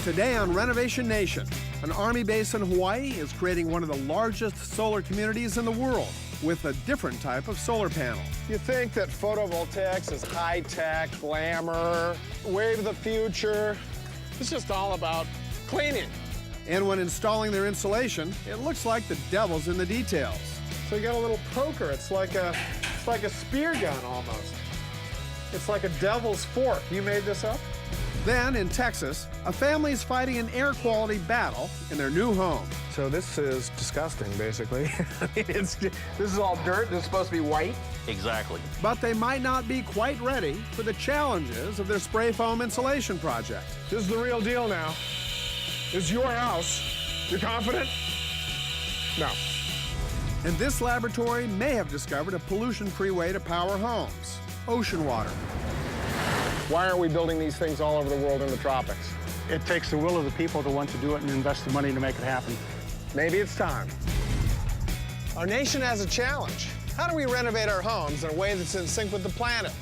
Today on Renovation Nation, an Army base in Hawaii is creating one of the largest solar communities in the world with a different type of solar panel. You think that photovoltaics is high-tech, glamour, wave of the future. It's just all about cleaning. And when installing their insulation, it looks like the devil's in the details. So you got a little poker. It's like a spear gun almost. It's like a devil's fork. You made this up? Then, in Texas, a family is fighting an air quality battle in their new home. So this is disgusting, basically. This is all dirt. This is supposed to be white. Exactly. But they might not be quite ready for the challenges of their spray foam insulation project. This is the real deal now. This is your house. You're confident? No. And this laboratory may have discovered a pollution-free way to power homes: ocean water. Why aren't we building these things all over the world in the tropics? It takes the will of the people to want to do it and invest the money to make it happen. Maybe it's time. Our nation has a challenge. How do we renovate our homes in a way that's in sync with the planet?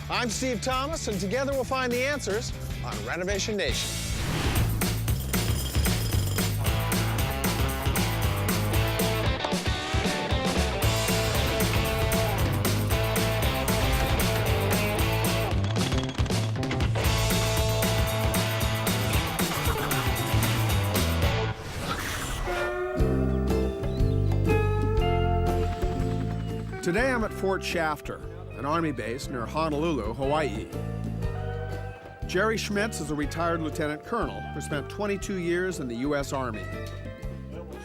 I'm Steve Thomas, and together we'll find the answers on Renovation Nation. Today I'm at Fort Shafter, an Army base near Honolulu, Hawaii. Jerry Schmitz is a retired lieutenant colonel who spent 22 years in the U.S. Army.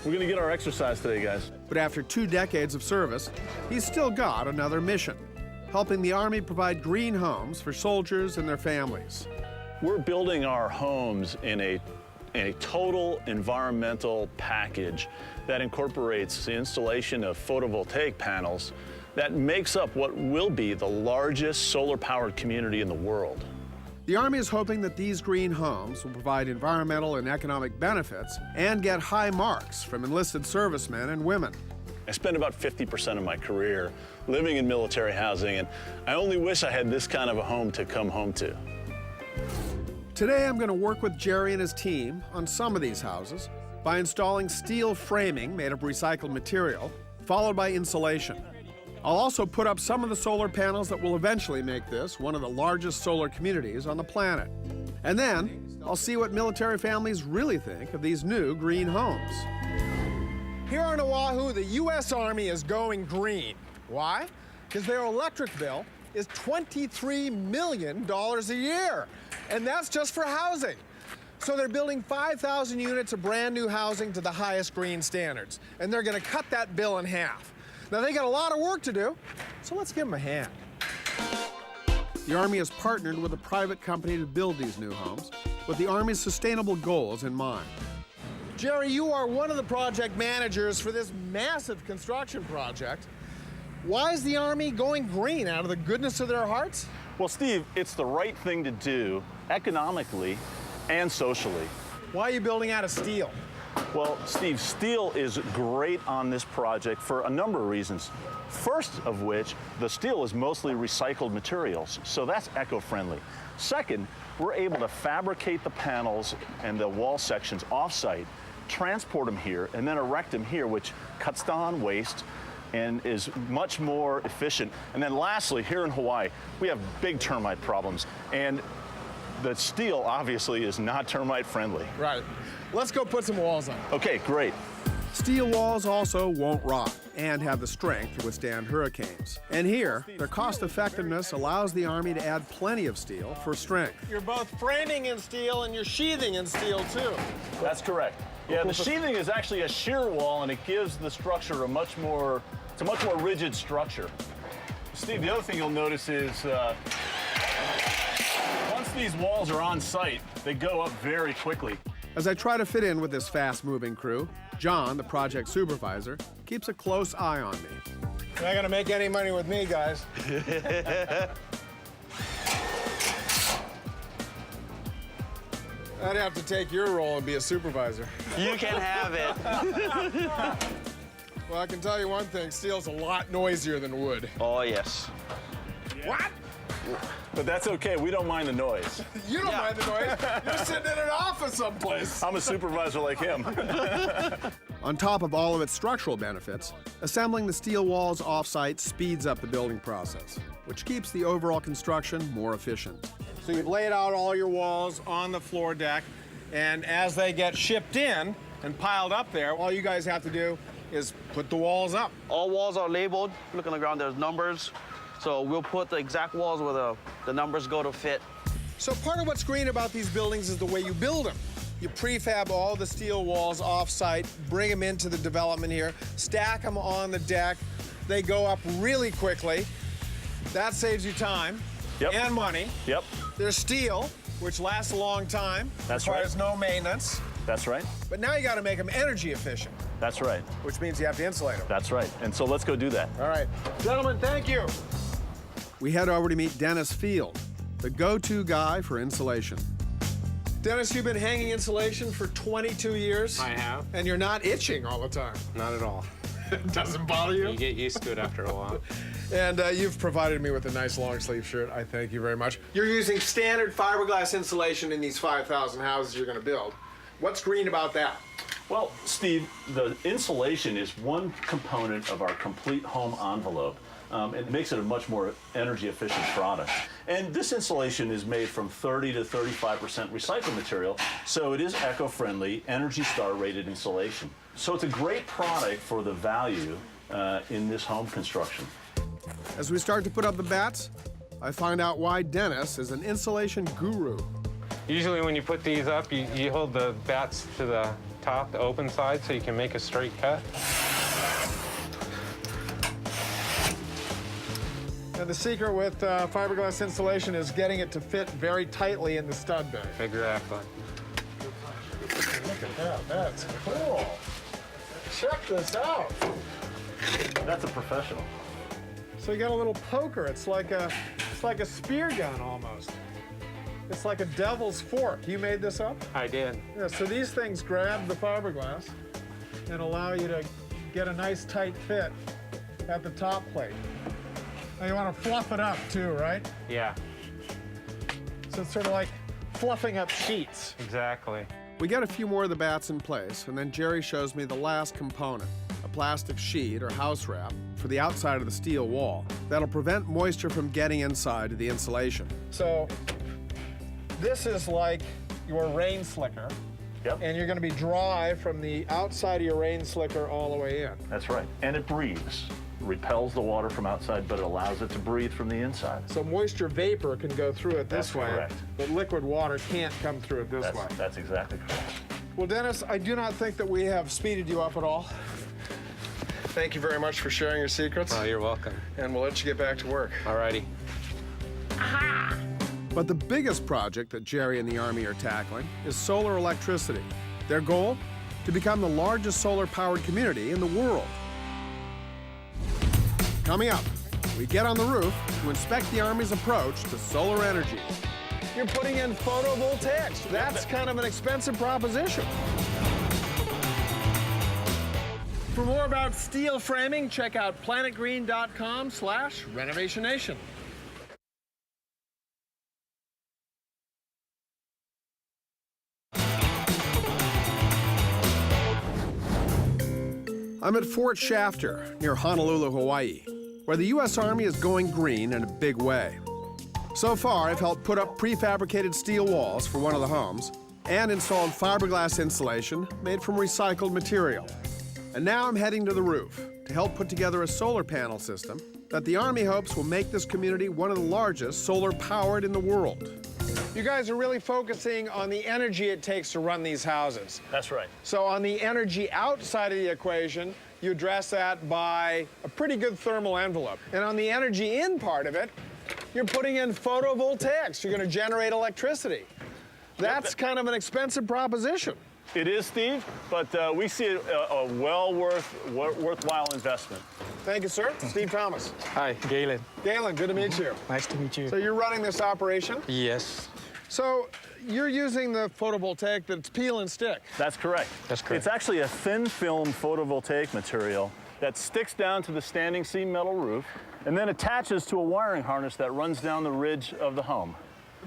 We're gonna get our exercise today, guys. But after 2 decades of service, he's still got another mission: helping the Army provide green homes for soldiers and their families. We're building our homes in a total environmental package that incorporates the installation of photovoltaic panels that makes up what will be the largest solar-powered community in the world. The Army is hoping that these green homes will provide environmental and economic benefits and get high marks from enlisted servicemen and women. I spent about 50% of my career living in military housing, and I only wish I had this kind of a home to come home to. Today I'm going to work with Jerry and his team on some of these houses by installing steel framing made of recycled material, followed by insulation. I'll also put up some of the solar panels that will eventually make this one of the largest solar communities on the planet. And then I'll see what military families really think of these new green homes. Here on Oahu, the U.S. Army is going green. Why? Because their electric bill is $23 million a year. And that's just for housing. So they're building 5,000 units of brand new housing to the highest green standards. And they're gonna cut that bill in half. Now they got a lot of work to do, so let's give them a hand. The Army has partnered with a private company to build these new homes with the Army's sustainable goals in mind. Jerry, you are one of the project managers for this massive construction project. Why is the Army going green out of the goodness of their hearts? Well, Steve, it's the right thing to do economically and socially. Why are you building out of steel? Well, Steve, steel is great on this project for a number of reasons. First of which, the steel is mostly recycled materials, so that's eco-friendly. Second, we're able to fabricate the panels and the wall sections off-site, transport them here, and then erect them here, which cuts down on waste and is much more efficient. And then lastly, here in Hawaii, we have big termite problems, and the steel obviously is not termite friendly. Right. Let's go put some walls on. Okay, great. Steel walls also won't rot and have the strength to withstand hurricanes. And here, their cost effectiveness allows the Army to add plenty of steel for strength. You're both framing in steel and you're sheathing in steel too. That's correct. Yeah, the sheathing is actually a shear wall, and it gives the structure a much more rigid structure. Steve, the other thing you'll notice is once these walls are on site, they go up very quickly. As I try to fit in with this fast-moving crew, John, the project supervisor, keeps a close eye on me. You're not gonna make any money with me, guys. I'd have to take your role and be a supervisor. You can have it. Well, I can tell you one thing, steel's a lot noisier than wood. Oh, yes. What? But that's okay, we don't mind the noise. You don't mind the noise. You're sitting in an office someplace. I'm a supervisor like him. On top of all of its structural benefits, assembling the steel walls off-site speeds up the building process, which keeps the overall construction more efficient. So you've laid out all your walls on the floor deck, and as they get shipped in and piled up there, all you guys have to do is put the walls up. All walls are labeled. Look on the ground, there's numbers. So we'll put the exact walls where the numbers go to fit. So part of what's great about these buildings is the way you build them. You prefab all the steel walls off-site, bring them into the development here, stack them on the deck. They go up really quickly. That saves you time and money. Yep. There's steel, which lasts a long time. That's requires right. no maintenance. That's right. But now you got to make them energy efficient, That's right. which means you have to insulate them. That's right. And so let's go do that. All right. Gentlemen, thank you. We head over to meet Dennis Field, the go-to guy for insulation. Dennis, you've been hanging insulation for 22 years. I have. And you're not itching all the time. Not at all. It doesn't bother you? You get used to it after a while. And you've provided me with a nice long sleeve shirt. I thank you very much. You're using standard fiberglass insulation in these 5,000 houses you're going to build. What's green about that? Well, Steve, the insulation is one component of our complete home envelope. It makes it a much more energy efficient product. And this insulation is made from 30 to 35% recycled material, so it is eco-friendly, Energy Star rated insulation. So it's a great product for the value in this home construction. As we start to put up the bats, I find out why Dennis is an insulation guru. Usually when you put these up, you hold the bats to the top, the open side, so you can make a straight cut. And the secret with fiberglass insulation is getting it to fit very tightly in the stud bay. Exactly. Look at that. That's cool. Check this out. That's a professional. So you got a little poker. It's like a spear gun almost. It's like a devil's fork. You made this up? I did. Yeah, so these things grab the fiberglass and allow you to get a nice tight fit at the top plate. Now you want to fluff it up too, right? Yeah, So it's sort of like fluffing up sheets. exactly. We get a few more of the bats in place, and then Jerry shows me the last component, a plastic sheet or house wrap for the outside of the steel wall that'll prevent moisture from getting inside the insulation. So this is like your rain slicker. Yep. And you're going to be dry from the outside of your rain slicker all the way in. That's right. And it breathes. Repels the water from outside, but it allows it to breathe from the inside. So moisture vapor can go through it this That's way, correct. but liquid water can't come through it this way. That's exactly correct. Well, Dennis, I do not think that we have speeded you up at all. Thank you very much for sharing your secrets, Oh, you're welcome. and we'll let you get back to work. Alrighty. But the biggest project that Jerry and the Army are tackling is solar electricity. Their goal? To become the largest solar-powered community in the world. Coming up, we get on the roof to inspect the Army's approach to solar energy. You're putting in photovoltaics. That's kind of an expensive proposition. For more about steel framing, check out planetgreen.com/RenovationNation. I'm at Fort Shafter, near Honolulu, Hawaii, where the U.S. Army is going green in a big way. So far, I've helped put up prefabricated steel walls for one of the homes and installed fiberglass insulation made from recycled material. And now I'm heading to the roof to help put together a solar panel system that the Army hopes will make this community one of the largest solar-powered in the world. You guys are really focusing on the energy it takes to run these houses. That's right. So on the energy outside of the equation, you address that by a pretty good thermal envelope. And on the energy in part of it, you're putting in photovoltaics. You're going to generate electricity. That's kind of an expensive proposition. It is, Steve, but we see it a worthwhile investment. Thank you, sir. Steve Thomas. Hi, Galen. Galen, good to meet you. Nice to meet you. So you're running this operation? Yes, So you're using the photovoltaic that's peel and stick. That's correct. That's correct. It's actually a thin film photovoltaic material that sticks down to the standing seam metal roof and then attaches to a wiring harness that runs down the ridge of the home.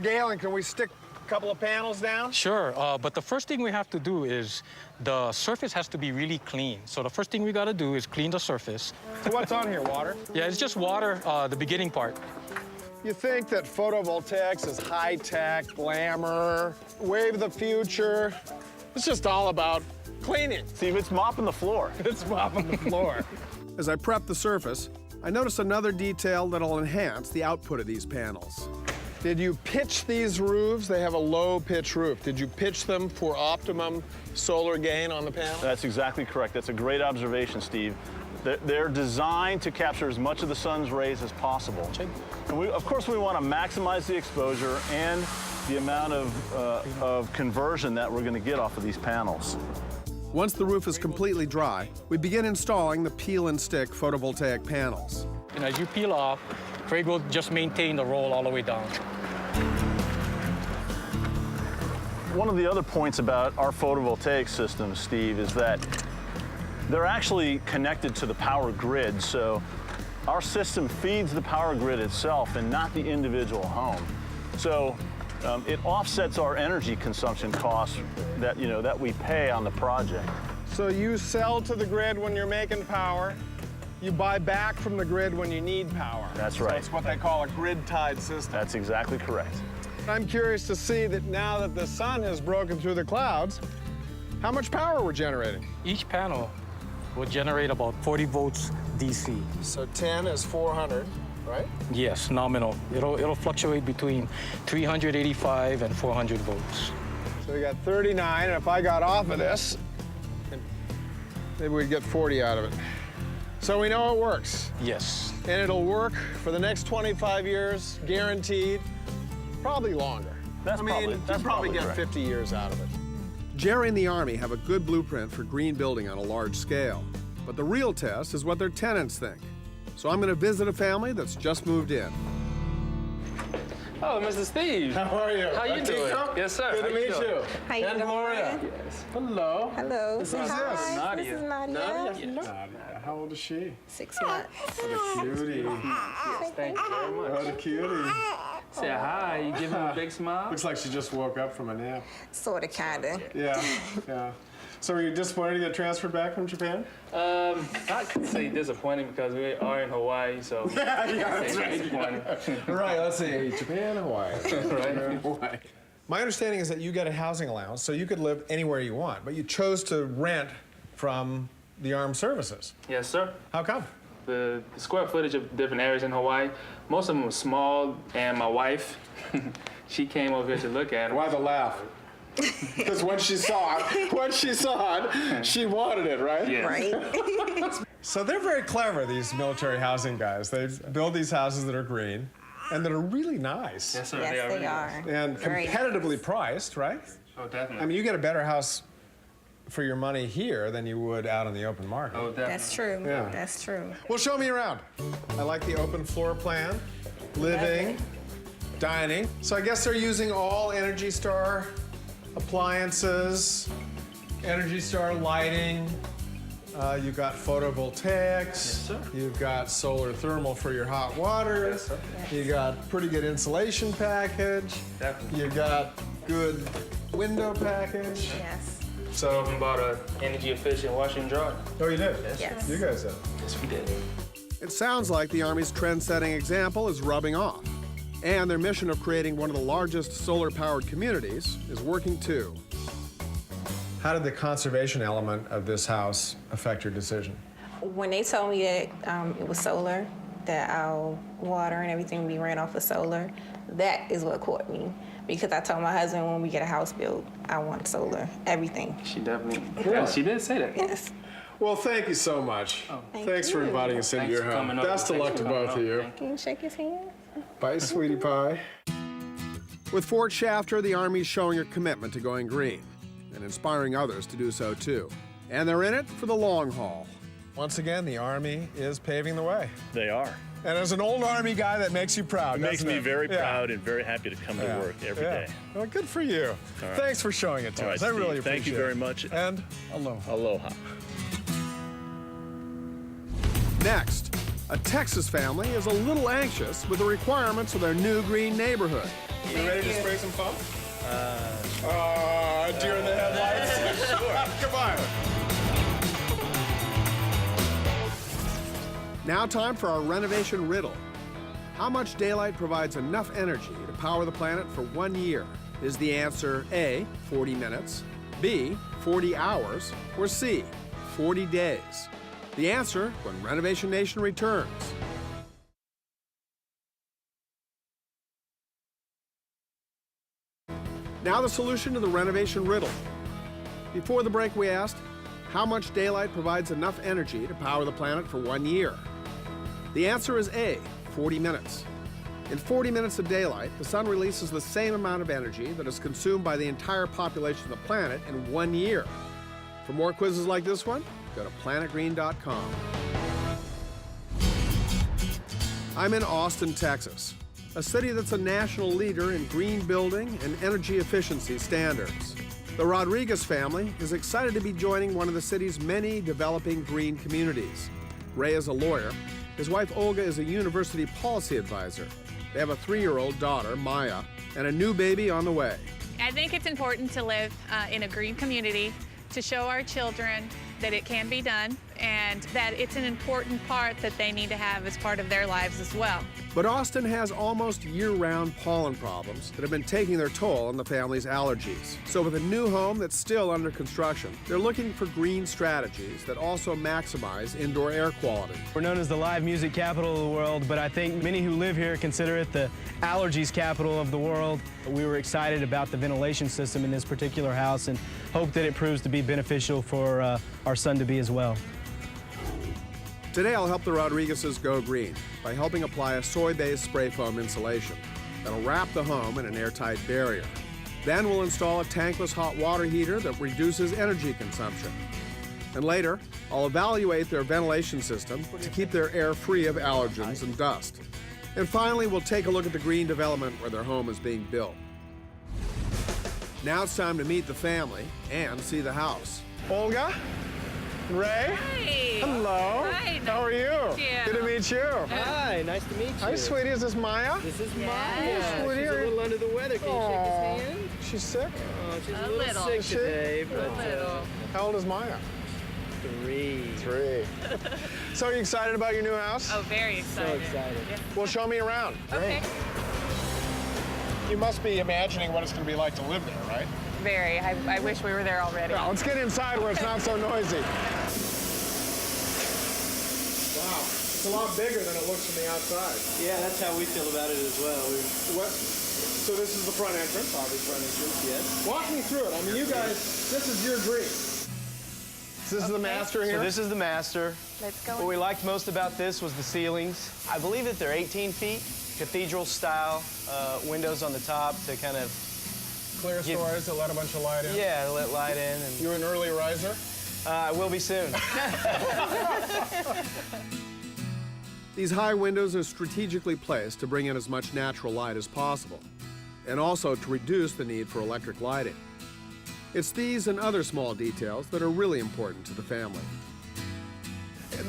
Galen, can we stick a couple of panels down? Sure, but the first thing we have to do is the surface has to be really clean. So the first thing we got to do is clean the surface. So what's on here, water? Yeah, it's just water, the beginning part. You think that photovoltaics is high-tech, glamour, wave of the future. It's just all about cleaning. Steve, it's mopping the floor. It's mopping the floor. As I prep the surface, I notice another detail that'll enhance the output of these panels. Did you pitch these roofs? They have a low pitch roof. Did you pitch them for optimum solar gain on the panel? That's exactly correct. That's a great observation, Steve. They're designed to capture as much of the sun's rays as possible. And of course, we want to maximize the exposure and the amount of conversion that we're going to get off of these panels. Once the roof is completely dry, we begin installing the peel and stick photovoltaic panels. And as you peel off, Craig will just maintain the roll all the way down. One of the other points about our photovoltaic systems, Steve, is that they're actually connected to the power grid. So our system feeds the power grid itself and not the individual home. So it offsets our energy consumption costs that we pay on the project. So you sell to the grid when you're making power. You buy back from the grid when you need power. That's right. So it's what they call a grid-tied system. That's exactly correct. I'm curious to see that now that the sun has broken through the clouds, how much power we're generating. Each panel will generate about 40 volts DC. So 10 is 400, right? Yes, nominal. It'll fluctuate between 385 and 400 volts. So we got 39, and if I got off of this, maybe we'd get 40 out of it. So we know it works. Yes. And it'll work for the next 25 years, guaranteed, probably longer. You probably get correct. 50 years out of it. Jerry and the Army have a good blueprint for green building on a large scale, but the real test is what their tenants think. So I'm going to visit a family that's just moved in. Oh, Mr. Steve. How are you? How you doing? Yes, sir. Good How to you meet doing? you. How you And doing? Gloria. Yes. Hello. Hello. This is Hi, Nadia. This is Nadia. Nadia. How old is she? 6 months. What a cutie. Thank you very much. What a cutie. Say hi. You give him a big smile. Looks like she just woke up from a nap. Sorta, kinda. Yeah, yeah. So were you disappointed to get transferred back from Japan? I could say disappointing because we are in Hawaii, so Yeah, that's say disappointing. Right, let's see. Japan, Hawaii. Right. Hawaii. My understanding is that you get a housing allowance, so you could live anywhere you want, but you chose to rent from the armed services. Yes, sir. How come? The square footage of different areas in Hawaii, most of them were small, and my wife, she came over here to look at them. Why the laugh? Because when she saw it, she wanted it, right? Yes. Right? So they're very clever, these military housing guys. They build these houses that are green and that are really nice. Yes, sir. Yes, really they nice. are. And Very competitively priced, right? Oh, definitely. I mean, you get a better house for your money here than you would out on the open market. oh, definitely. That's true. Yeah. That's true. Well, show me around. I like the open floor plan, living, dining. So I guess they're using all Energy Star appliances, Energy Star lighting. You've got photovoltaics. Yes, sir. You've got solar thermal for your hot water. Yes, sir. You got pretty good insulation package. Definitely. You got good window package. Yes. So even bought a energy efficient washer and dryer. Oh, you did? Yes. You guys did. Yes, we did. It sounds like the Army's trend-setting example is rubbing off, and their mission of creating one of the largest solar-powered communities is working too. How did the conservation element of this house affect your decision? When they told me that it was solar, that our water and everything we ran off of solar, that is what caught me. Because I told my husband when we get a house built, I want solar, everything. She definitely. Yeah, she did say that. Yes. Well, thank you so much. Thanks for you. inviting us into Thanks your for home. coming over. Best of luck Thanks to for coming both of over. you. Thank Can you shake his hand? Bye, sweetie pie. With Fort Shafter, the Army's showing a commitment to going green and inspiring others to do so too. And they're in it for the long haul. Once again, the Army is paving the way. They are. And as an old Army guy, that makes you proud, It makes doesn't me it? very Yeah. proud and very happy to come to Yeah. work every Yeah. day. Well, good for you. right. Thanks for showing it to All right, us. I really Steve, appreciate it. thank you very much. And aloha. Aloha. Next, a Texas family is a little anxious with the requirements of their new green neighborhood. You ready to spray some foam? Deer in the headlights? Sure. Come on. Now time for our renovation riddle. How much daylight provides enough energy to power the planet for 1 year? Is the answer A, 40 minutes, B, 40 hours, or C, 40 days? The answer when Renovation Nation returns. Now the solution to the renovation riddle. Before the break we asked, how much daylight provides enough energy to power the planet for 1 year? The answer is A, 40 minutes. In 40 minutes of daylight, the sun releases the same amount of energy that is consumed by the entire population of the planet in 1 year. For more quizzes like this one, go to planetgreen.com. I'm in Austin, Texas, a city that's a national leader in green building and energy efficiency standards. The Rodriguez family is excited to be joining one of the city's many developing green communities. Ray is a lawyer. His wife Olga is a university policy advisor. They have a 3-year-old daughter, Maya, and a new baby on the way. I think it's important to live in a green community to show our children that it can be done and that it's an important part that they need to have as part of their lives as well. But Austin has almost year-round pollen problems that have been taking their toll on the family's allergies. So with a new home that's still under construction, they're looking for green strategies that also maximize indoor air quality. We're known as the live music capital of the world, but I think many who live here consider it the allergies capital of the world. We were excited about the ventilation system in this particular house and hope that it proves to be beneficial for our son-to-be as well. Today I'll help the Rodriguez's go green by helping apply a soy-based spray foam insulation that'll wrap the home in an airtight barrier. Then we'll install a tankless hot water heater that reduces energy consumption. And later, I'll evaluate their ventilation system to keep their air free of allergens and dust. And finally, we'll take a look at the green development where their home is being built. Now it's time to meet the family and see the house. Olga? Ray? Hey. Hello. Hi, nice How are you? to meet you. Good to meet you. Hi, nice to meet you. Hi, sweetie. Is this Maya? This is Yeah. Maya. Sweetie, She's a little under the weather. Can you shake his hand? She's sick? Oh, she's A a little little. sick Is she? today, but How old is Maya? 3. 3. So are you excited about your new house? Oh, very So excited. excited. Well, show me around. Okay. You must be imagining what it's going to be like to live there, right? Very. I wish we were there already. Yeah, let's get inside where it's not so noisy. Wow, it's a lot bigger than it looks from the outside. Yeah, that's how we feel about it as well. So this is the front entrance? Obvious front entrance, yes. Walk me through it. I mean, you guys, this is your dream. So this is the master here? So this is the master. Let's go. What we liked most about this was the ceilings. I believe that they're 18 feet, cathedral-style windows on the top to kind of... Clear stories that let a bunch of light in? Yeah, let light in. And You're an early riser? I will be soon. These high windows are strategically placed to bring in as much natural light as possible, and also to reduce the need for electric lighting. It's these and other small details that are really important to the family.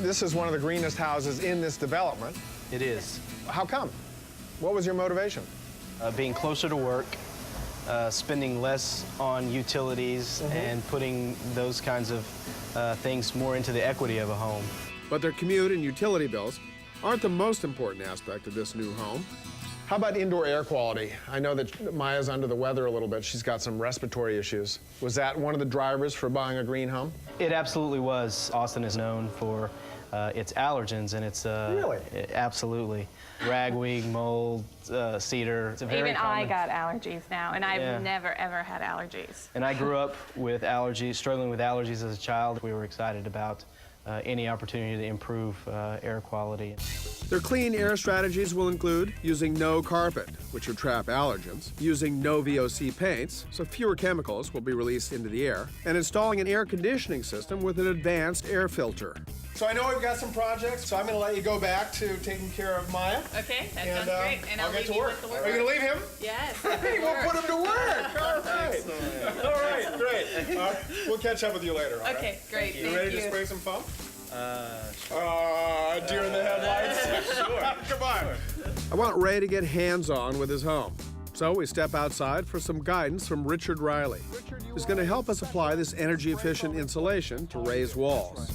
This is one of the greenest houses in this development. It is. How come? What was your motivation? Being closer to work, spending less on utilities, and putting those kinds of things more into the equity of a home. But their commute and utility bills aren't the most important aspect of this new home. How about indoor air quality? I know that Maya's under the weather a little bit. She's got some respiratory issues. Was that one of the drivers for buying a green home? It absolutely was. Austin is known for its allergens, and it's Really? Absolutely. Ragweed, mold, cedar. It's a very Even I common. got allergies now, and I've Yeah. never, ever had allergies. And I grew up with allergies, struggling with allergies as a child. We were excited about any opportunity to improve air quality. Their clean air strategies will include using no carpet, which would trap allergens, using no VOC paints, so fewer chemicals will be released into the air, and installing an air conditioning system with an advanced air filter. So I know we've got some projects, so I'm going to let you go back to taking care of Maya. Okay, that And, sounds great. And I'll get leave to you work. with the work. Are you going to leave him? Yes. Hey, we'll put him to work. All right. All right, great. We'll catch up with you later, all right? Okay, great. You Thank ready you. to spray some foam? Deer Come on. I want Ray to get hands-on with his home. So we step outside for some guidance from Richard Riley, who's going to help us apply this energy-efficient insulation to Ray's walls.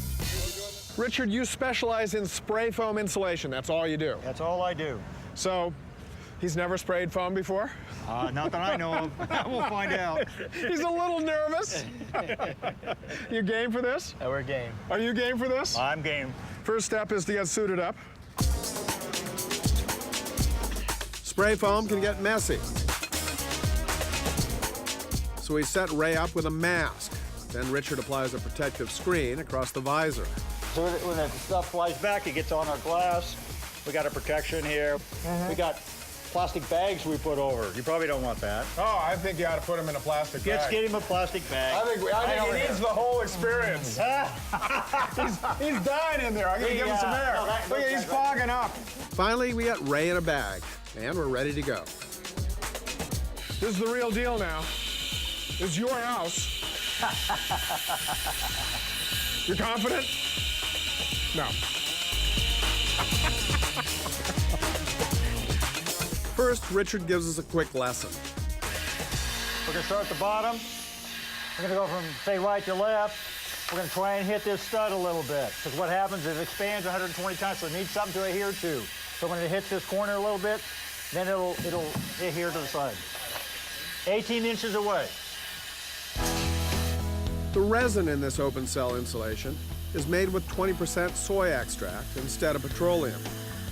Richard, you specialize in spray foam insulation. That's all you do. That's all I do. So, he's never sprayed foam before? Not that I know of. We'll find out. He's a little nervous. You game for this? We're game. Are you game for this? I'm game. First step is to get suited up. Spray foam can get messy. So we set Ray up with a mask. Then Richard applies a protective screen across the visor. So when the stuff flies back, it gets on our glass. We got a protection here. We got plastic bags we put over. You probably don't want that. Oh, I think you ought to put him in a plastic bag. Let's get him a plastic bag. I think he needs the whole experience. he's dying in there. I'm going to give him some air. Look, he's fogging up. Finally, we got Ray in a bag, and we're ready to go. This is the real deal now. This is your house. You're confident? No. First, Richard gives us a quick lesson. We're going to start at the bottom. We're going to go from, say, right to left. We're going to try and hit this stud a little bit. Because what happens is it expands 120 times, so it needs something to adhere to. So when it hits this corner a little bit, then it'll adhere to the side. 18 inches away. The resin in this open cell insulation is made with 20% soy extract instead of petroleum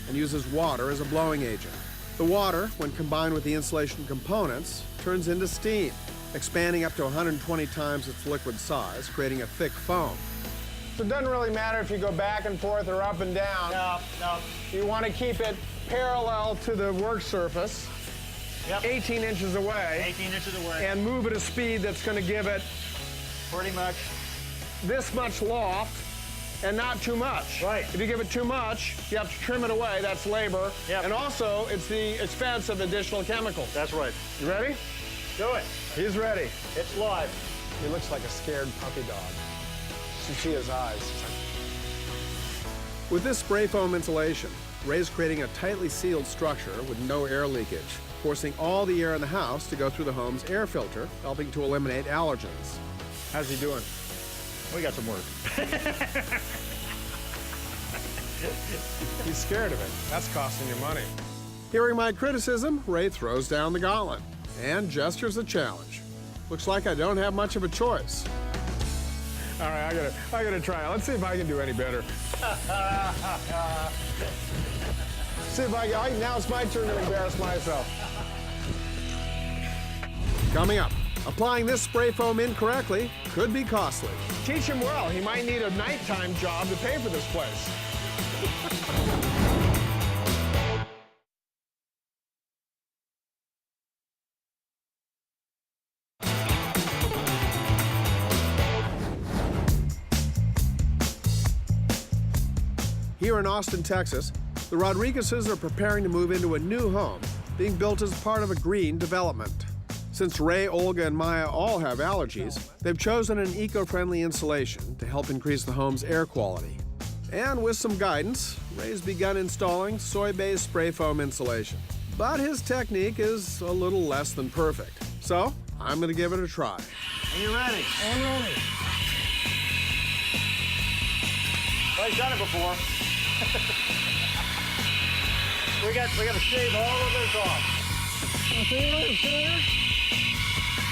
and uses water as a blowing agent. The water, when combined with the insulation components, turns into steam, expanding up to 120 times its liquid size, creating a thick foam. So it doesn't really matter if you go back and forth or up and down. No. You want to keep it parallel to the work surface, 18 inches away. 18 inches away. And move at a speed that's going to give it pretty much this much loft and not too much. Right. If you give it too much, you have to trim it away. That's labor. Yep. And also, it's the expense of additional chemicals. That's right. You ready? Do it. He's ready. It's live. He looks like a scared puppy dog. You see his eyes. With this spray foam insulation, Ray's creating a tightly sealed structure with no air leakage, forcing all the air in the house to go through the home's air filter, helping to eliminate allergens. How's he doing? We got some work. He's scared of it. That's costing you money. Hearing my criticism, Ray throws down the gauntlet and gestures a challenge. Looks like I don't have much of a choice. All right, I gotta try it. Let's see if I can do any better. See if now it's my turn to embarrass myself. Coming up, applying this spray foam incorrectly could be costly. Teach him well. He might need a nighttime job to pay for this place. Here in Austin, Texas, the Rodriguezes are preparing to move into a new home being built as part of a green development. Since Ray, Olga, and Maya all have allergies, they've chosen an eco-friendly insulation to help increase the home's air quality. And with some guidance, Ray's begun installing soy-based spray foam insulation. But his technique is a little less than perfect. So, I'm gonna give it a try. Are you ready? I'm ready. Well, he's done it before. we got to shave all of this off.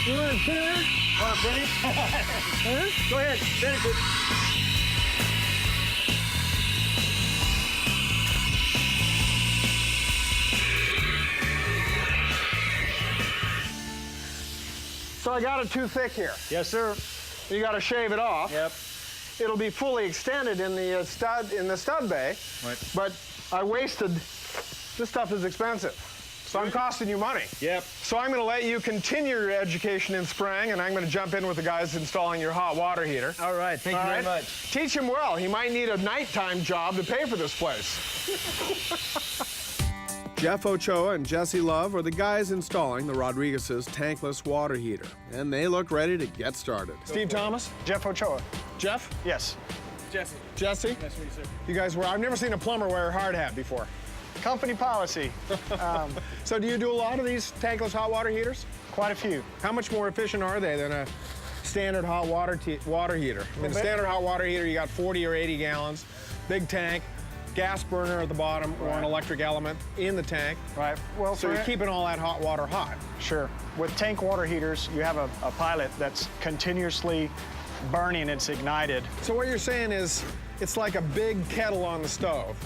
You want to finish? Want to finish? Huh? Go ahead, finish it. So I got it too thick here. Yes, sir. You got to shave it off. Yep. It'll be fully extended in the stud bay. Right. But I wasted. This stuff is expensive, so I'm costing you money. Yep. So I'm going to let you continue your education in spraying, and I'm going to jump in with the guys installing your hot water heater. All right, thank you very much. Teach him well. He might need a nighttime job to pay for this place. Jeff Ochoa and Jesse Love are the guys installing the Rodriguez's tankless water heater, and they look ready to get started. Steve Thomas? Jeff Ochoa. Jeff? Yes. Jesse. Jesse? Nice to meet you, sir. You guys I've never seen a plumber wear a hard hat before. company policy. So do you do a lot of these tankless hot water heaters? Quite a few. How much more efficient are they than a standard hot water heater? I mean, the standard hot water heater, you got 40 or 80 gallons, big tank, gas burner at the bottom, or an electric element in the tank. Right. Well, So you're keeping all that hot water hot. Sure. With tank water heaters, you have a pilot that's continuously burning. It's ignited. So what you're saying is it's like a big kettle on the stove,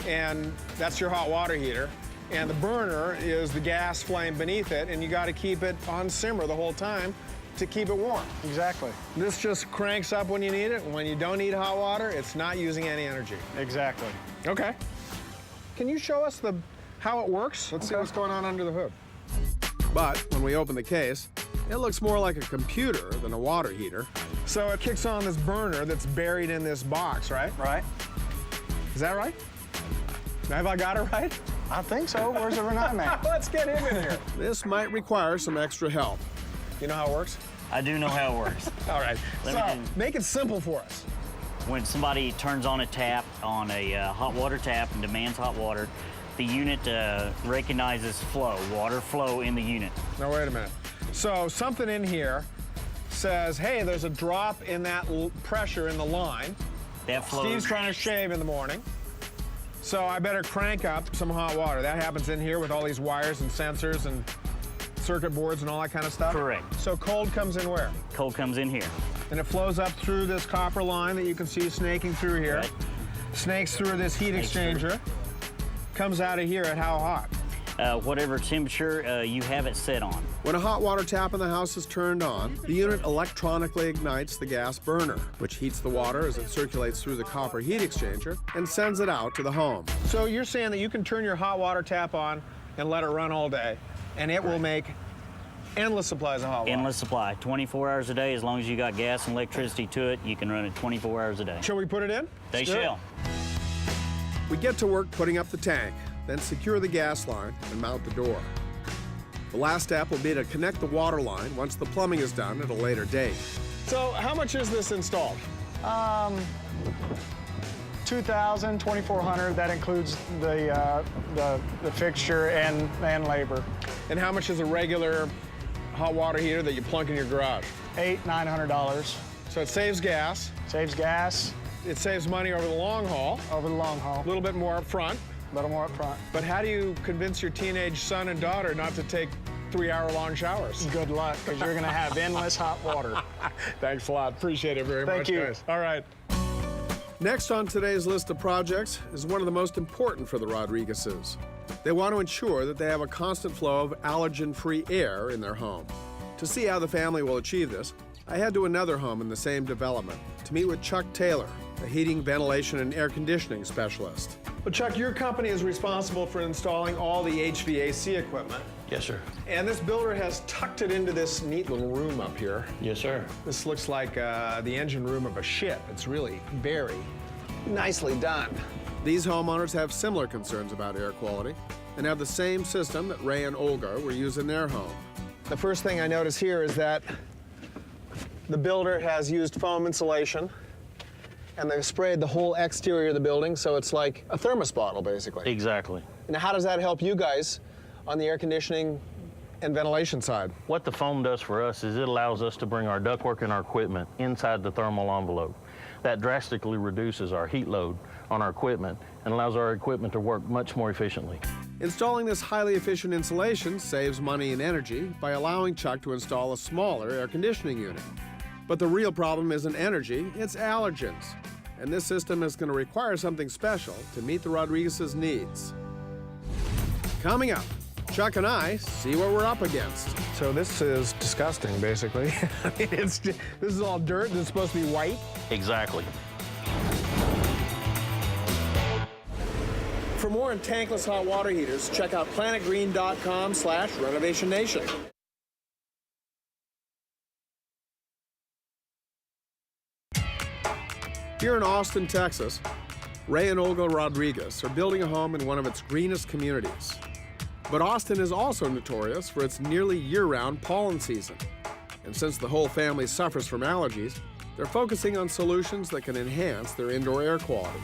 and that's your hot water heater, and the burner is the gas flame beneath it, and you got to keep it on simmer the whole time to keep it warm. Exactly. This just cranks up when you need it. When you don't need hot water, it's not using any energy. Exactly. Okay. Can you show us how it works? Let's see what's going on under the hood. But when we open the case, it looks more like a computer than a water heater. So it kicks on this burner that's buried in this box, right? Right. Is that right? Have I got it right? I think so. Where's the Renai man? Let's get him in here. This might require some extra help. You know how it works? I do know how it works. All right. Let So me make it simple for us. When somebody turns on a tap, on a hot water tap and demands hot water, the unit recognizes flow, water flow in the unit. Now, wait a minute. So something in here says, hey, there's a drop in that pressure in the line. That flows. Steve's trying to shave in the morning, so I better crank up some hot water. That happens in here with all these wires and sensors and circuit boards and all that kind of stuff? Correct. So cold comes in where? Cold comes in here. And it flows up through this copper line that you can see snaking through here. Right. Snakes through this heat exchanger. Comes out of here at how hot? Whatever temperature you have it set on. When a hot water tap in the house is turned on, the unit electronically ignites the gas burner, which heats the water as it circulates through the copper heat exchanger and sends it out to the home. So you're saying that you can turn your hot water tap on and let it run all day, and it will make endless supplies of hot water? Endless supply, 24 hours a day. As long as you got gas and electricity to it, you can run it 24 hours a day. Shall we put it in? They shall. We get to work putting up the tank, then secure the gas line and mount the door. The last step will be to connect the water line once the plumbing is done at a later date. So how much is this installed? $2,000, $2,400. That includes the fixture and labor. And how much is a regular hot water heater that you plunk in your garage? $800, $900. So it saves gas. Saves gas. It saves money over the long haul. Over the long haul. A little bit more up front. A little more up front. But how do you convince your teenage son and daughter not to take 3-hour-long showers? Good luck, because you're going to have endless hot water. Thanks a lot. Appreciate it very much, Thank you. guys. All right. Next on today's list of projects is one of the most important for the Rodriguezes. They want to ensure that they have a constant flow of allergen-free air in their home. To see how the family will achieve this, I head to another home in the same development to meet with Chuck Taylor, a heating, ventilation, and air conditioning specialist. Well, Chuck, your company is responsible for installing all the HVAC equipment. Yes, sir. And this builder has tucked it into this neat little room up here. Yes, sir. This looks like the engine room of a ship. It's really very nicely done. These homeowners have similar concerns about air quality and have the same system that Ray and Olga were using in their home. The first thing I notice here is that the builder has used foam insulation, and they've sprayed the whole exterior of the building, so it's like a thermos bottle, basically. Exactly. Now, how does that help you guys on the air conditioning and ventilation side? What the foam does for us is it allows us to bring our ductwork and our equipment inside the thermal envelope. That drastically reduces our heat load on our equipment and allows our equipment to work much more efficiently. Installing this highly efficient insulation saves money and energy by allowing Chuck to install a smaller air conditioning unit. But the real problem isn't energy, it's allergens. And this system is going to require something special to meet the Rodriguez's needs. Coming up, Chuck and I see what we're up against. So this is disgusting, basically. This is all dirt and it's supposed to be white? Exactly. For more on tankless hot water heaters, check out planetgreen.com/RenovationNation. Here in Austin, Texas, Ray and Olga Rodriguez are building a home in one of its greenest communities. But Austin is also notorious for its nearly year-round pollen season. And since the whole family suffers from allergies, they're focusing on solutions that can enhance their indoor air quality.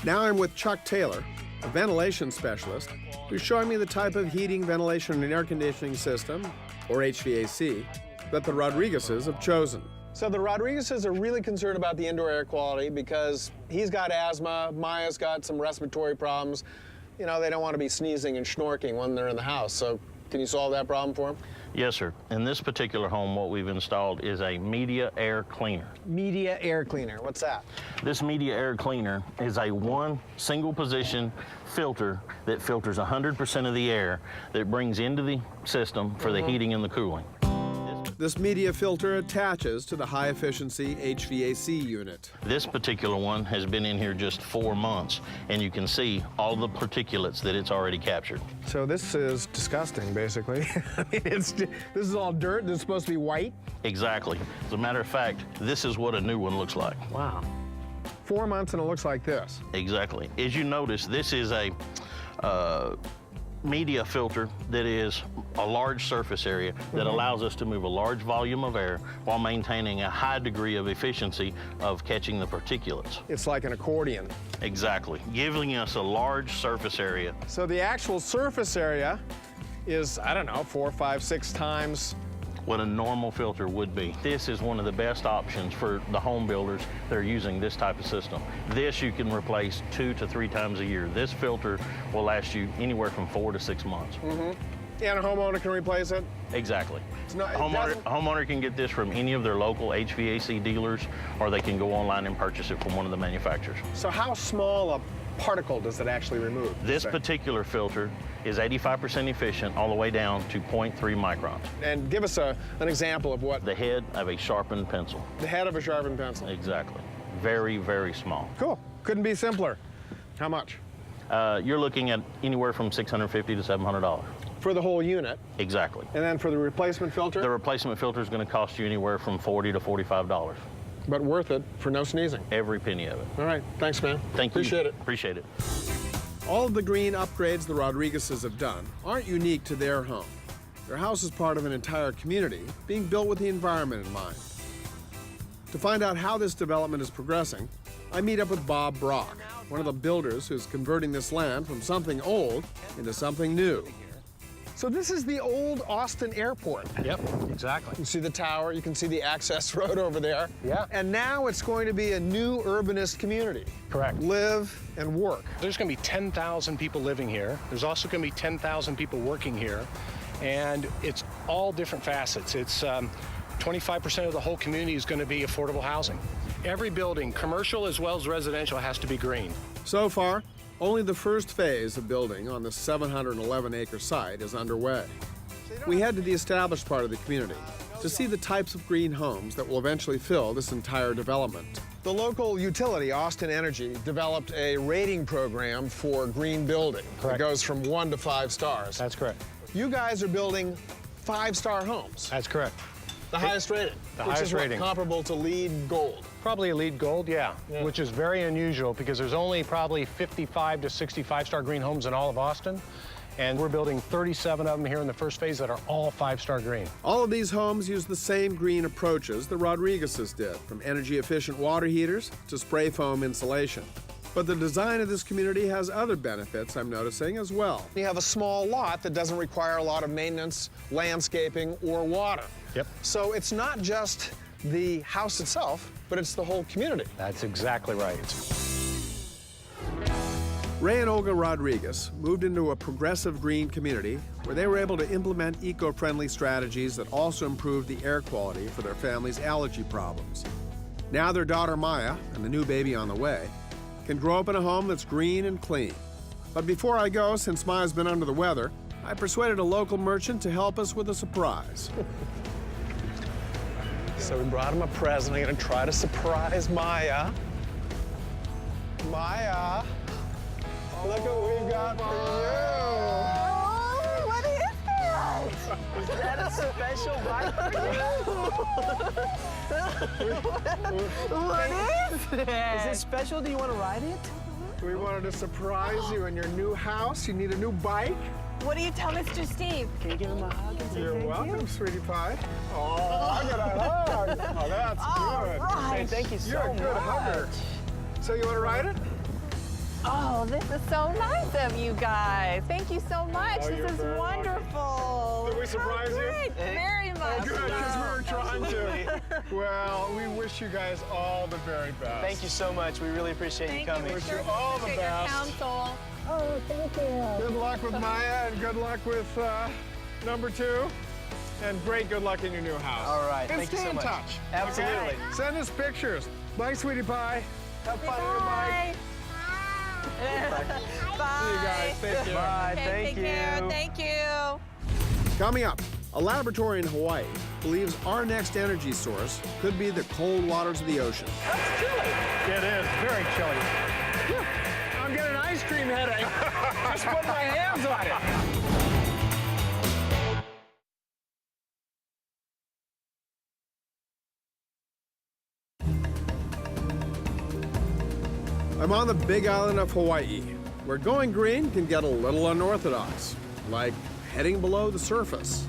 Now I'm with Chuck Taylor, a ventilation specialist, who's showing me the type of heating, ventilation, and air conditioning system, or HVAC, that the Rodriguezes have chosen. So the Rodriguezes are really concerned about the indoor air quality because he's got asthma, Maya's got some respiratory problems. You know, they don't want to be sneezing and snorking when they're in the house. So can you solve that problem for them? Yes, sir. In this particular home, what we've installed is a media air cleaner. Media air cleaner, what's that? This media air cleaner is a one single position filter that filters 100% of the air that brings into the system for the heating and the cooling. This media filter attaches to the high-efficiency HVAC unit. This particular one has been in here just 4 months, and you can see all the particulates that it's already captured. So this is disgusting, basically. I mean, this is all dirt. This is supposed to be white. Exactly. As a matter of fact, this is what a new one looks like. Wow. 4 months and it looks like this. Exactly. As you notice, this is a media filter that is a large surface area that allows us to move a large volume of air while maintaining a high degree of efficiency of catching the particulates. It's like an accordion. Exactly, giving us a large surface area. So the actual surface area is, I don't know, 4, 5, 6 times what a normal filter would be. This is one of the best options for the home builders that are using this type of system. This you can replace 2 to 3 times a year. This filter will last you anywhere from 4 to 6 months. And a homeowner can replace it? Exactly. Not, homeowner can get this from any of their local HVAC dealers, or they can go online and purchase it from one of the manufacturers. So how small a particle does it actually remove? This particular filter is 85% efficient all the way down to 0.3 microns. And give us an example of what? The head of a sharpened pencil. The head of a sharpened pencil. Exactly. Very, very small. Cool. Couldn't be simpler. How much? You're looking at anywhere from $650 to $700. For the whole unit? Exactly. And then for the replacement filter? The replacement filter is going to cost you anywhere from $40 to $45. But worth it for no sneezing. Every penny of it. All right. Thanks, man. Thank you. Appreciate it. Appreciate it. All of the green upgrades the Rodriguezes have done aren't unique to their home. Their house is part of an entire community being built with the environment in mind. To find out how this development is progressing, I meet up with Bob Brock, one of the builders who's converting this land from something old into something new. So this is the old Austin airport. Yep, exactly. You can see the tower, you can see the access road over there. Yeah. And now it's going to be a new urbanist community. Correct. Live and work. There's going to be 10,000 people living here. There's also going to be 10,000 people working here. And it's all different facets. It's 25% of the whole community is going to be affordable housing. Every building, commercial as well as residential, has to be green. So far, only the first phase of building on the 711-acre site is underway. We head to the established part of the community to see the types of green homes that will eventually fill this entire development. The local utility, Austin Energy, developed a rating program for green building. Correct. It goes from 1 to 5 stars. That's correct. You guys are building 5-star homes. That's correct. The highest rated. The which highest is what, rating. comparable to LEED Gold. Probably a LEED Gold, yeah, which is very unusual because there's only probably 55 to 65-star green homes in all of Austin. And we're building 37 of them here in the first phase that are all 5-star green. All of these homes use the same green approaches the Rodriguezes did, from energy-efficient water heaters to spray foam insulation. But the design of this community has other benefits I'm noticing as well. You have a small lot that doesn't require a lot of maintenance, landscaping, or water. Yep. So it's not just the house itself, but it's the whole community. That's exactly right. Ray and Olga Rodriguez moved into a progressive green community where they were able to implement eco-friendly strategies that also improved the air quality for their family's allergy problems. Now their daughter Maya, and the new baby on the way, can grow up in a home that's green and clean. But before I go, since Maya's been under the weather, I persuaded a local merchant to help us with a surprise. So we brought him a present. I'm gonna try to surprise Maya. Maya, look what we've got for you. Oh, what is that? Is that a special bike for you? What is that? Is it special? Do you want to ride it? We wanted to surprise you in your new house. You need a new bike. What do you tell Mr. Steve? Can you give him a hug and say You're thank welcome, you? sweetie pie. Oh, I got a hug. Oh, that's All good. right. Hey, thank you so much. You're a good hugger. So you want to ride it? Oh, this is so nice of you guys. Thank you so much. Oh, this is wonderful. Did we surprise you? Very much. Good, because we were trying to. Well, we wish you guys all the very best. Thank you so much. We really appreciate you coming. Wish you all the best. Counsel. Oh, thank you. Good luck with Maya and good luck with number 2. And great good luck in your new house. All right, And thank you stay so in much. touch. Absolutely. Okay? Send us pictures. Bye, sweetie pie. Have fun on your bike. Bye. See you guys. Take care. Bye. Okay, Thank take you. care. Thank you. Coming up, a laboratory in Hawaii believes our next energy source could be the cold waters of the ocean. That's chilly. It is very chilly. I'm getting an ice cream headache. Just put my hands on it. I'm on the big island of Hawaii, where going green can get a little unorthodox, like heading below the surface.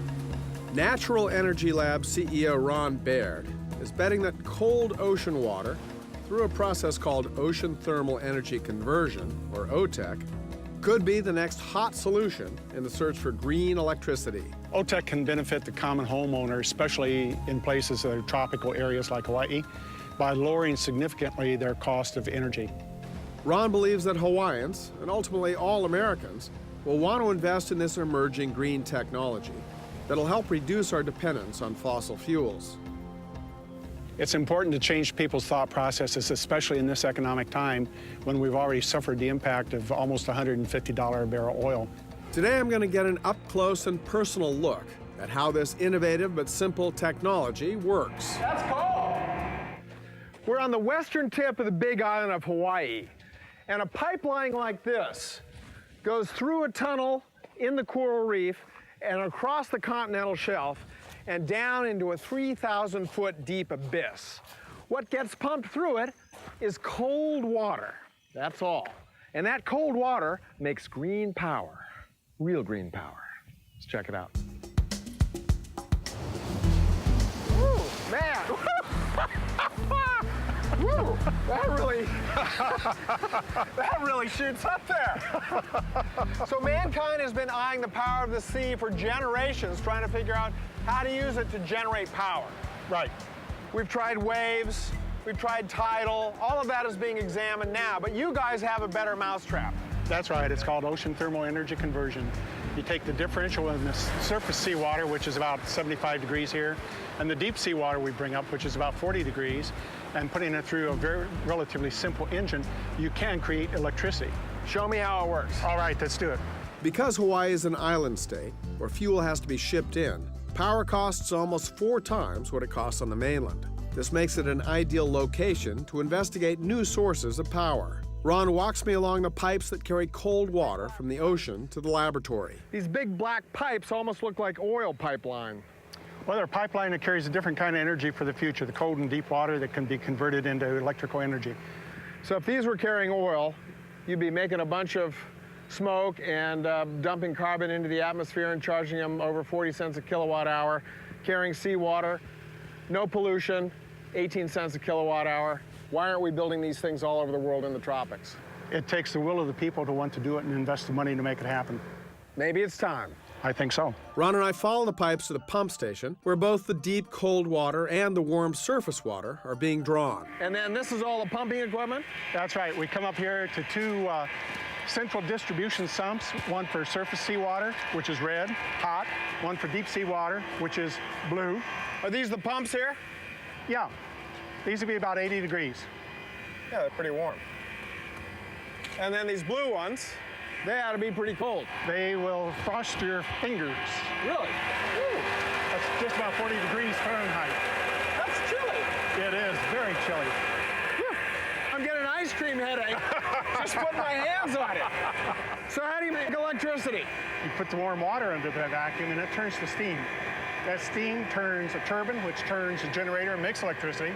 Natural Energy Lab CEO Ron Baird is betting that cold ocean water, through a process called Ocean Thermal Energy Conversion, or OTEC, could be the next hot solution in the search for green electricity. OTEC can benefit the common homeowner, especially in places that are tropical areas like Hawaii, by lowering significantly their cost of energy. Ron believes that Hawaiians, and ultimately all Americans, will want to invest in this emerging green technology that'll help reduce our dependence on fossil fuels. It's important to change people's thought processes, especially in this economic time when we've already suffered the impact of almost $150 a barrel oil. Today I'm going to get an up-close and personal look at how this innovative but simple technology works. That's cool. We're on the western tip of the big island of Hawaii, and a pipeline like this goes through a tunnel in the coral reef and across the continental shelf and down into a 3,000-foot deep abyss. What gets pumped through it is cold water. That's all. And that cold water makes green power, real green power. Let's check it out. Woo, man. Woo, that really shoots up there. So mankind has been eyeing the power of the sea for generations, trying to figure out how to use it to generate power. Right. We've tried waves, we've tried tidal, all of that is being examined now, but you guys have a better mousetrap. That's right. It's called Ocean Thermal Energy Conversion. You take the differential in the surface seawater, which is about 75 degrees here, and the deep seawater we bring up, which is about 40 degrees, and putting it through a very relatively simple engine, you can create electricity. Show me how it works. All right, let's do it. Because Hawaii is an island state, where fuel has to be shipped in, power costs almost 4 times what it costs on the mainland. This makes it an ideal location to investigate new sources of power. Ron walks me along the pipes that carry cold water from the ocean to the laboratory. These big black pipes almost look like oil pipeline. Well, they're a pipeline that carries a different kind of energy for the future, the cold and deep water that can be converted into electrical energy. So if these were carrying oil, you'd be making a bunch of smoke and dumping carbon into the atmosphere and charging them over 40 cents a kilowatt hour, carrying seawater, no pollution, 18 cents a kilowatt hour. Why aren't we building these things all over the world in the tropics? It takes the will of the people to want to do it and invest the money to make it happen. Maybe it's time. I think so. Ron and I follow the pipes to the pump station, where both the deep cold water and the warm surface water are being drawn. And then this is all the pumping equipment? That's right. We come up here to 2 central distribution sumps, one for surface seawater, which is red, hot, one for deep seawater, which is blue. Are these the pumps here? Yeah. These would be about 80 degrees. Yeah, they're pretty warm. And then these blue ones, they ought to be pretty cold. They will frost your fingers. Really? Ooh. That's just about 40 degrees Fahrenheit. That's chilly. It is very chilly. Whew. I'm getting an ice cream headache. Just put my hands on it. So how do you make electricity? You put the warm water under the vacuum and it turns to steam. That steam turns a turbine, which turns a generator and makes electricity.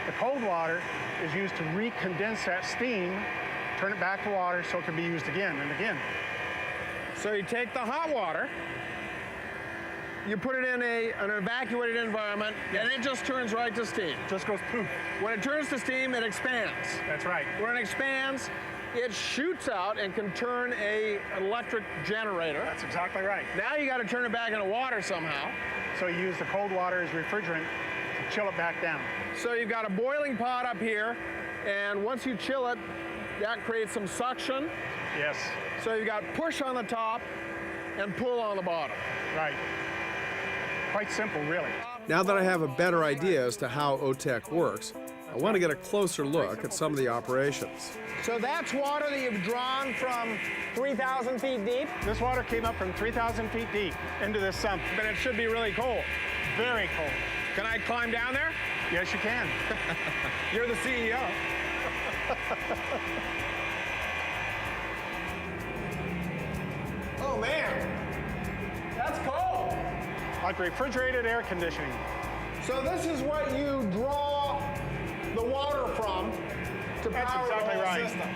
The cold water is used to recondense that steam, turn it back to water so it can be used again and again. So you take the hot water, you put it in an evacuated environment, and it just turns right to steam. Just goes poof. When it turns to steam, it expands. That's right. When it expands, it shoots out and can turn an electric generator. That's exactly right. Now you got to turn it back into water somehow. So you use the cold water as refrigerant to chill it back down. So you've got a boiling pot up here, and once you chill it, that creates some suction. Yes. So you got push on the top and pull on the bottom. Right. Quite simple, really. Now that I have a better idea as to how OTEC works, I want to get a closer look at some of the operations. So that's water that you've drawn from 3,000 feet deep? This water came up from 3,000 feet deep into this sump. But it should be really cold. Very cold. Can I climb down there? Yes, you can. You're the CEO. Oh, man. That's cold. Like refrigerated air conditioning. So this is what you draw the water from to That's power exactly the whole right. system.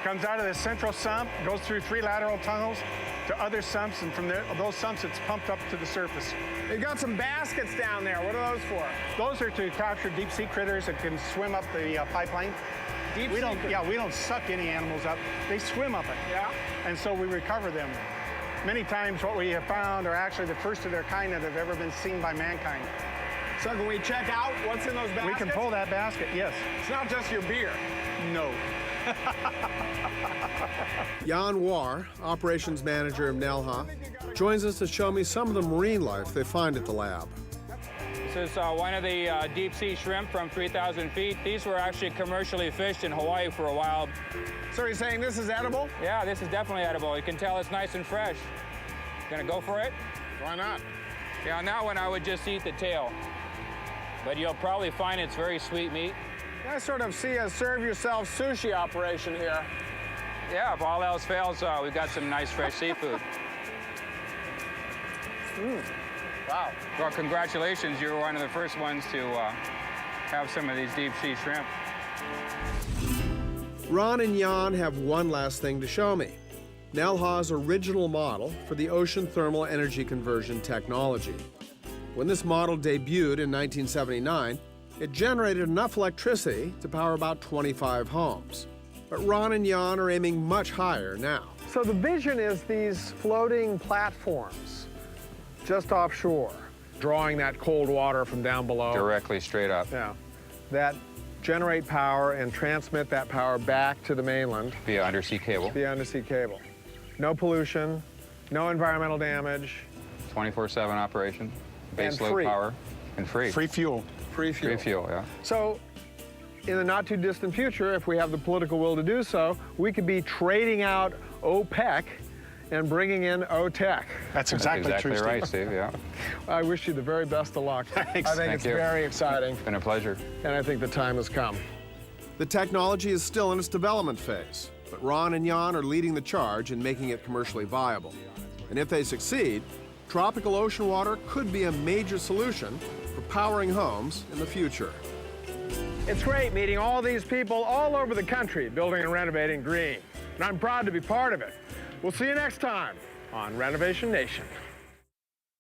Comes out of the central sump, goes through 3 lateral tunnels to other sumps, and from there, those sumps, it's pumped up to the surface. You've got some baskets down there. What are those for? Those are to capture deep sea critters that can swim up the pipeline. We don't suck any animals up. They swim up it. Yeah. And so we recover them. Many times what we have found are actually the first of their kind that have ever been seen by mankind. So can we check out what's in those baskets? We can pull that basket, yes. It's not just your beer. No. Jan War, operations manager of Nelha, joins us to show me some of the marine life they find at the lab. This is one of the deep sea shrimp from 3,000 feet. These were actually commercially fished in Hawaii for a while. So you're saying this is edible? Yeah, this is definitely edible. You can tell it's nice and fresh. Gonna go for it? Why not? Yeah, on that one I would just eat the tail. But you'll probably find it's very sweet meat. I sort of see a serve yourself sushi operation here. Yeah, if all else fails, we've got some nice fresh seafood. Wow. Well, congratulations, you were one of the first ones to have some of these deep sea shrimp. Ron and Jan have one last thing to show me. Nelha's original model for the ocean thermal energy conversion technology. When this model debuted in 1979, it generated enough electricity to power about 25 homes. But Ron and Jan are aiming much higher now. So the vision is these floating platforms just offshore, drawing that cold water from down below. Directly straight up. Yeah. That generate power and transmit that power back to the mainland. Via undersea cable. Via undersea cable. No pollution, no environmental damage. 24/7 operation, base load free. power, and free. Free fuel. Free fuel. Free fuel, yeah. So in the not too distant future, if we have the political will to do so, we could be trading out OPEC and bringing in OTEC. That's exactly true, Steve. right, Steve, yeah. I wish you the very best of luck. Thanks. I think it's very exciting. It's been a pleasure. And I think the time has come. The technology is still in its development phase, but Ron and Jan are leading the charge in making it commercially viable. And if they succeed, tropical ocean water could be a major solution for powering homes in the future. It's great meeting all these people all over the country building and renovating green. And I'm proud to be part of it. We'll see you next time on Renovation Nation.